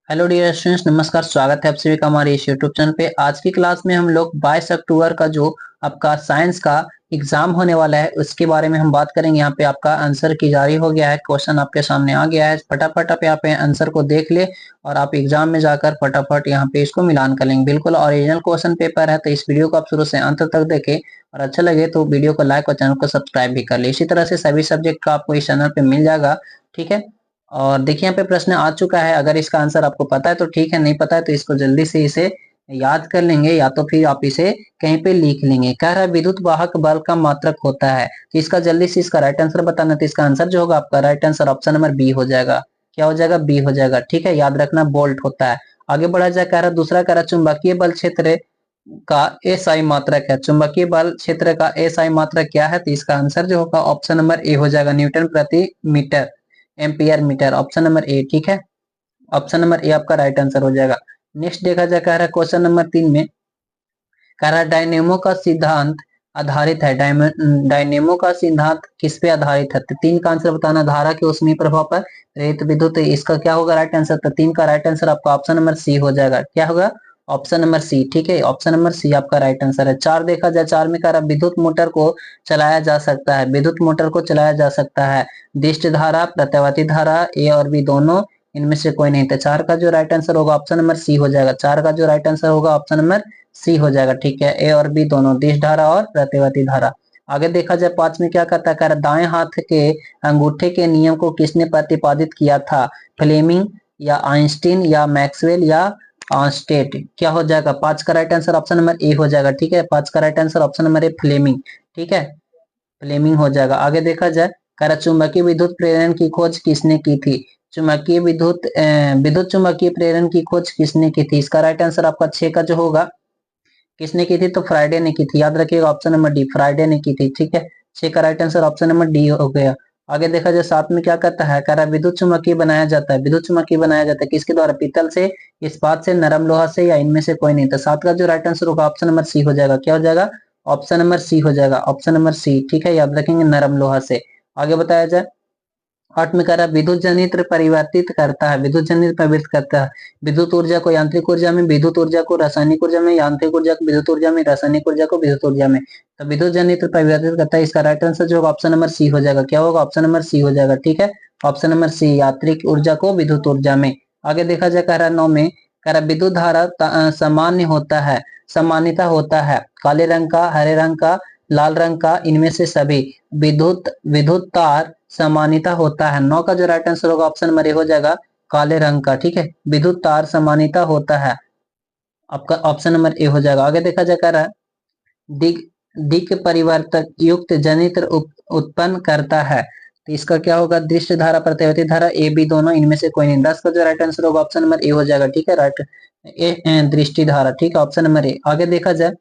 Hello dear students, नमस्कार। स्वागत है आप सभी का हमारे इस यूट्यूब चैनल पे। आज की क्लास में हम लोग 22 अक्टूबर का जो आपका साइंस का एग्जाम होने वाला है उसके बारे में हम बात करेंगे। यहाँ पे आपका आंसर की जारी हो गया है, क्वेश्चन आपके सामने आ गया है। फटाफट आप यहाँ पे आंसर को देख ले और आप एग्जाम में जाकर फटाफट यहाँ पे इसको मिलान कर लेंगे। बिल्कुल ओरिजिनल क्वेश्चन पेपर है, तो इस वीडियो को आप शुरू से अंत तक देखें और अच्छा लगे तो वीडियो को लाइक और चैनल को सब्सक्राइब भी कर ले। इसी तरह से सभी सब्जेक्ट का आपको इस चैनल पे मिल जाएगा, ठीक है। और देखिए यहाँ पे प्रश्न आ चुका है। अगर इसका आंसर आपको पता है तो ठीक है, नहीं पता है तो इसको जल्दी से इसे याद कर लेंगे या तो फिर आप इसे कहीं पे लिख लेंगे। कह रहा है विद्युत वाहक बल का मात्रक होता है, तो इसका जल्दी से इसका राइट आंसर बताना। तो इसका आंसर जो होगा आपका right answer option number B हो जाएगा। क्या हो जाएगा? बी हो जाएगा, ठीक है। याद रखना बोल्ट होता है। आगे बढ़ा जाए, कह रहा दूसरा कह रहा चुंबकीय बल क्षेत्र का एसआई मात्रक है। चुंबकीय बल क्षेत्र का एसआई मात्रक क्या है? तो इसका आंसर जो होगा ऑप्शन नंबर ए हो जाएगा, न्यूटन प्रति metre, ampere metre. Option number A, ठीक है। ऑप्शन नंबर ए आपका राइट आंसर हो जाएगा। नेक्स्ट देखा जाए, कह रहा है क्वेश्चन नंबर 3 में कह रहा है डायनेमो का सिद्धांत आधारित है। डायनेमो का सिद्धांत किस पे आधारित है? तो 3 का आंसर बताना। धारा के ऊष्मीय प्रभाव पर प्रेरित विद्युत, इसका क्या होगा राइट आंसर? तो 3 का राइट आंसर आपका ऑप्शन नंबर सी हो जाएगा। क्या होगा? ऑप्शन नंबर सी, ठीक है। ऑप्शन नंबर सी आपका राइट आंसर है। 4 देखा जाए, 4 में कह रहा विद्युत मोटर को चलाया जा सकता है। विद्युत मोटर को चलाया जा सकता है दिष्ट धारा, प्रत्यावर्ती धारा, ए और बी दोनों, इनमें से कोई नहीं। तो 4 का जो राइट आंसर होगा ऑप्शन नंबर सी हो जाएगा। 4 का जो राइट आंसर होगा ऑप्शन नंबर सी हो जाएगा, ठीक है। ए और बी दोनों, दिश धारा और प्रत्यावर्ती धारा। आगे देखा जाए 5 में क्या कहता है, कह रहा दाएं हाथ के अंगूठे के नियम को किसने प्रतिपादित किया था? फ्लेमिंग या आइंस्टीन या मैक्सवेल या स्टेट? क्या हो जाएगा? 5 का right answer option number A हो जाएगा, ठीक है। 5 का right answer option number A, Fleming, ठीक है। फ्लेमिंग हो जाएगा। आगे देखा जाए, कह रहा चुंबकीय विद्युत प्रेरण की खोज किसने की थी? चुंबकीय विद्युत चुंबकीय प्रेरण की खोज किसने की थी? इसका राइट आंसर आपका 6 का जो होगा, किसने की थी? तो फ्राइडे ने की थी। याद रखिएगा ऑप्शन नंबर डी, फ्राइडे ने की थी, ठीक है। 6 का right answer option number D हो गया। आगे देखा जाए 7 में क्या कहता है, कह रहा विद्युत चुम्बकीय बनाया जाता है। विद्युत चुम्बकीय बनाया जाता है किसके द्वारा? पीतल से, इस्पात से, नरम लोहा से, या इनमें से कोई नहीं। तो 7 का जो राइट आंसर होगा ऑप्शन नंबर सी हो जाएगा। क्या हो जाएगा? ऑप्शन नंबर सी हो जाएगा। ऑप्शन नंबर सी, ठीक है। याद रखेंगे नरम लोहा से। आगे बताया जाए 8 में कह रहा है विद्युत जनित्र परिवर्तित करता है। विद्युत जनित्र परिवर्तित करता है विद्युत ऊर्जा को यांत्रिक ऊर्जा में, विद्युत ऊर्जा को रासायनिक ऊर्जा में, यांत्रिक ऊर्जा को विद्युत ऊर्जा में, रासायनिक ऊर्जा को विद्युत ऊर्जा में। तो विद्युत जनित्र परिवर्तित करता है, इसका राइट आंसर जो होगा ऑप्शन नंबर सी हो जाएगा। क्या होगा? ऑप्शन नंबर सी हो जाएगा, ठीक है। ऑप्शन नंबर सी, यांत्रिक ऊर्जा को विद्युत ऊर्जा में। आगे देखा जाए, कह रहा 9 में कह रहा विद्युत धारा सामान्य होता है, सामान्यता होता है काले रंग का, हरे रंग का, लाल रंग का, इनमें से सभी। विद्युत विद्युत तार समानिता होता है। 9 का जो राइट आंसर होगा ऑप्शन नंबर ए हो जाएगा, काले रंग का, ठीक है। विद्युत तार समानिता होता है, आपका ऑप्शन नंबर ए हो जाएगा। आगे देखा जा, कह रहा है दिग दिक परिवर्तक युक्त जनित्र उत्पन्न करता है। तो इसका क्या होगा? दृष्ट धारा, प्रत्यावर्ती धारा, ए बी दोनों, इनमें से कोई नहीं। 10 का जो राइट आंसर होगा ऑप्शन नंबर ए हो जाएगा, ठीक है। राइट ए दृष्टि धारा, ठीक है। ऑप्शन नंबर ए। आगे देखा जाए,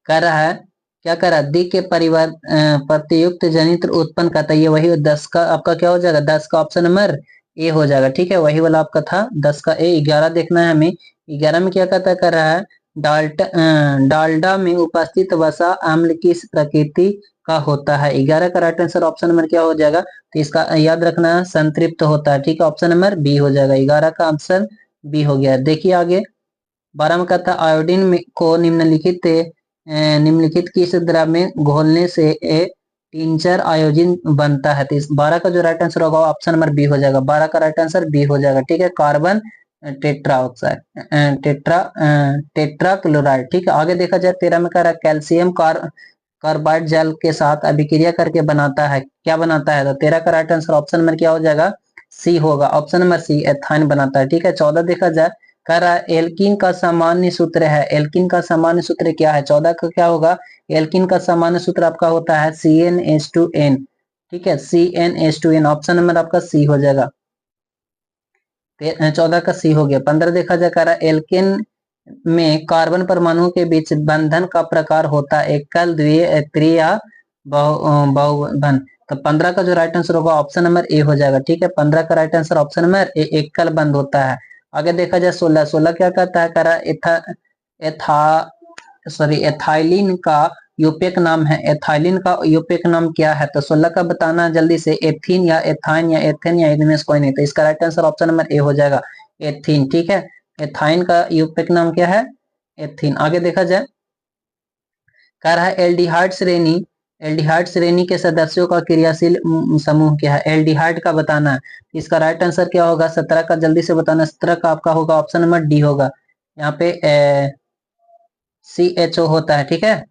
कह रहा है क्या कर रहा है दी के परिवार प्रतियुक्त जनित्र उत्पन्न करता है। ये वही 10 का आपका क्या हो जाएगा? 10 का ऑप्शन नंबर ए हो जाएगा, ठीक है। वही वाला आपका था 10 का ए। 11 देखना है हमें। 11 में क्या कहता कर रहा है डाल्डा में उपस्थित वसा अम्ल किस प्रकृति का होता है? 11 का राइट आंसर ऑप्शन नंबर क्या हो जाएगा? तो इसका याद रखना है संतृप्त होता है, ठीक है। ऑप्शन नंबर बी हो जाएगा। 11 का ऑप्शन बी हो गया। देखिए आगे 12 में कहता है आयोडीन को निम्नलिखित किस द्रव में घोलने से टिंचर आयोडीन बनता है? तो इस 12 का जो राइट आंसर होगा ऑप्शन नंबर बी हो जाएगा। 12 का राइट आंसर बी हो जाएगा, ठीक है। Carbon tetra oxide, tetra chloride, ठीक है। आगे देखा जाए 13 में कह रहा है कैल्शियम कार्बाइड जल के साथ अभिक्रिया करके बनाता है। क्या बनाता है? तो 13 का राइट आंसर ऑप्शन नंबर क्या हो जाएगा? सी होगा। ऑप्शन नंबर सी, एथाइन बनाता है, ठीक है। 14 देखा जाए, कह रहा है एल्किन का सामान्य सूत्र है। एल्किन का सामान्य सूत्र क्या है? 14 का क्या होगा? एल्किन का सामान्य सूत्र आपका होता है CnH2n, ठीक है। CnH2n, ऑप्शन नंबर आपका सी हो जाएगा। 14 का सी हो गया। 15 देखा जाए, कह रहा है एल्किन में कार्बन परमाणुओं के बीच बंधन का प्रकार होता है एकल, द्वितीय, त्रि या बहुबंध। तो 15 का जो राइट आंसर होगा ऑप्शन नंबर ए हो जाएगा, ठीक है। 15 का राइट आंसर ऑप्शन नंबर ए, एकल बंध होता है। आगे देखा जाए 16। 16 क्या कहता है? कह रहा एथा एथाइलिन का यूपेक नाम है। एथाइलिन का यूपेक नाम क्या है? तो 16 का बताना जल्दी से। एथीन या एथाइन या एथेन या इनमें से कोई नहीं। तो इसका right answer option number A हो जाएगा। एथीन। ठीक है, एथाइन का यूपक नाम क्या है? एथीन। आगे देखा जाए, कह रहा है एल्डिहाइड श्रेणी, एल्डिहाइड श्रेणी के सदस्यों का क्रियाशील समूह क्या है? एल्डिहाइड का बताना है। इसका राइट आंसर क्या होगा? 17 का जल्दी से बताना। 17 का आपका होगा ऑप्शन नंबर डी होगा। यहाँ पे CHO होता है। ठीक है,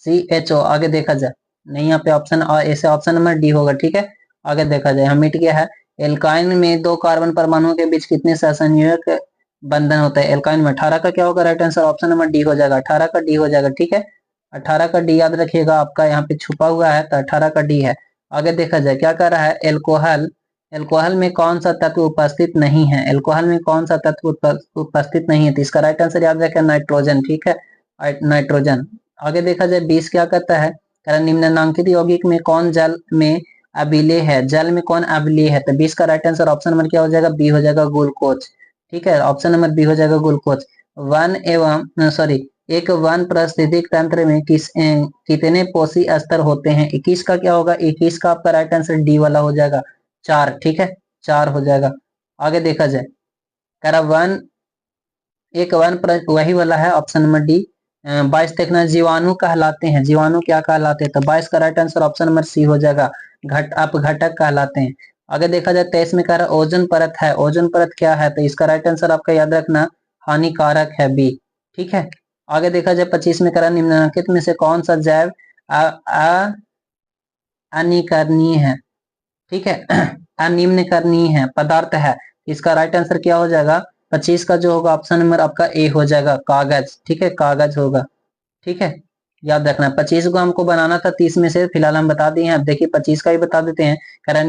CHO। आगे देखा जाए, नहीं यहाँ पे ऑप्शन ऐसे ऑप्शन नंबर डी होगा। ठीक है, आगे देखा जाए, हम मिट गया है। एल्काइन में 2 कार्बन परमाणुओं के बीच कितने सहसंयोजक बंधन होता है? एल्काइन में 18 का क्या होगा? Right answer option number D हो जाएगा। 18 का डी हो जाएगा। ठीक है, 18 का डी याद रखिएगा, आपका यहाँ पे छुपा हुआ है, तो 18 का डी है। आगे देखा जाए, क्या कर रहा है? एल्कोहल, एल्कोहल में कौन सा तत्व उपस्थित नहीं है? एल्कोहल में कौन सा तत्व उपस्थित नहीं है? तो इसका राइट आंसर याद रखें, नाइट्रोजन। ठीक है, नाइट्रोजन। आगे देखा जाए, 20 क्या कहता है? निम्नलिखित यौगिक में कौन जल में अम्लीय है? जल में कौन अम्लीय है? तो 20 का राइट आंसर ऑप्शन नंबर क्या हो जाएगा? बी हो जाएगा, ग्लूकोज। ठीक है, ऑप्शन नंबर बी हो जाएगा, ग्लूकोज। वन एवं सॉरी एक वन पारिस्थितिक तंत्र में कितने पोषी स्तर होते हैं? 21 का क्या होगा? 21 का आपका राइट आंसर डी वाला हो जाएगा, 4। ठीक है, 4 हो जाएगा। आगे देखा जाए, कह वन एक वन वही वाला है, ऑप्शन नंबर डी। 22 देखना, जीवाणु कहलाते हैं। जीवाणु क्या कहलाते हैं? तो 22 का right answer option number C हो जाएगा, अपघटक कहलाते हैं। आगे देखा जाए, 23 में कह रहा है ओजोन परत है। ओजोन परत क्या है? तो इसका राइट आंसर आपका याद रखना, हानिकारक है, बी। ठीक है, आगे देखा जाए, 25 में कह रहा है निम्नलिखित में से कौन सा जैव अनिकरणीय है? ठीक है, अनिम्नकरणीय है पदार्थ है। इसका राइट आंसर क्या हो जाएगा? 25 का जो होगा ऑप्शन नंबर आपका ए हो जाएगा, कागज। ठीक है, कागज होगा। ठीक है, याद रखना। 25 को हमको बनाना था 30 में से, फिलहाल हम बता दिए हैं। अब देखिए 25 का ही बता देते हैं। कह रहा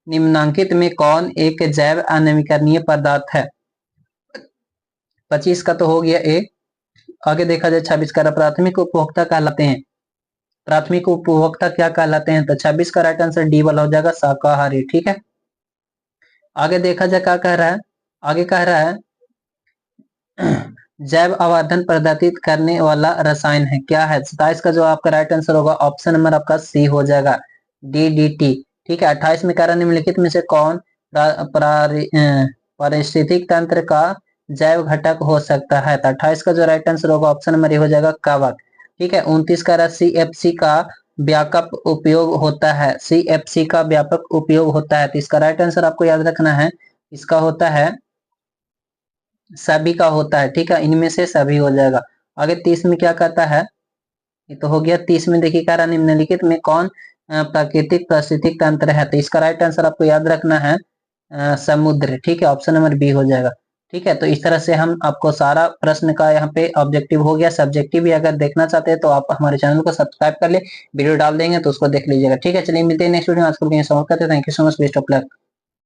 निम्नांकित में कौन एक जैव अनवीकरणीय पदार्थ है? 25 का तो हो गया ए। आगे देखा जाए, 26 का प्राथमिक उपभोक्ता कहलाते हैं। प्राथमिक उपभोक्ता क्या कहलाते हैं? तो 26 का राइट आंसर डी वाला हो जाएगा, शाकाहारी। ठीक है, आगे देखा जाए, क्या कह रहा है? आगे कह रहा है जैव आवर्धन प्रदर्शित करने वाला रसायन है, क्या है? 27 का जो आपका राइट आंसर होगा ऑप्शन नंबर आपका सी हो जाएगा, DDT। ठीक है, 28 में कह रहा निम्नलिखित में से कौन पारिस्थितिक तंत्र का जैव घटक हो सकता है? तो 28 का जो राइट आंसर होगा ऑप्शन नंबर ए हो जाएगा, कवक। ठीक है, 29 कह रहा CFC का व्यापक उपयोग होता है। CFC का व्यापक उपयोग होता है, तो इसका राइट आंसर आपको याद रखना है, इसका होता है, सभी का होता है। ठीक है, इनमें से सभी हो जाएगा। आगे 30 में क्या कहता है? ये तो हो गया। 30 में देखिए, कह रहा निम्नलिखित में कौन प्राकृतिक पारिस्थितिक तंत्र है? तो इसका राइट आंसर आपको याद रखना है, समुद्र। ठीक है, ऑप्शन नंबर बी हो जाएगा। ठीक है, तो इस तरह से हम आपको सारा प्रश्न का यहाँ पे ऑब्जेक्टिव हो गया। सब्जेक्टिव भी अगर देखना चाहते हैं तो आप हमारे चैनल को सब्सक्राइब कर ले, वीडियो डाल देंगे तो उसको देख लीजिएगा। ठीक है, चलिए मिलते हैं नेक्स्ट वीडियो में। आज के लिए समाप्त करते हैं। Thank you so much, best of luck.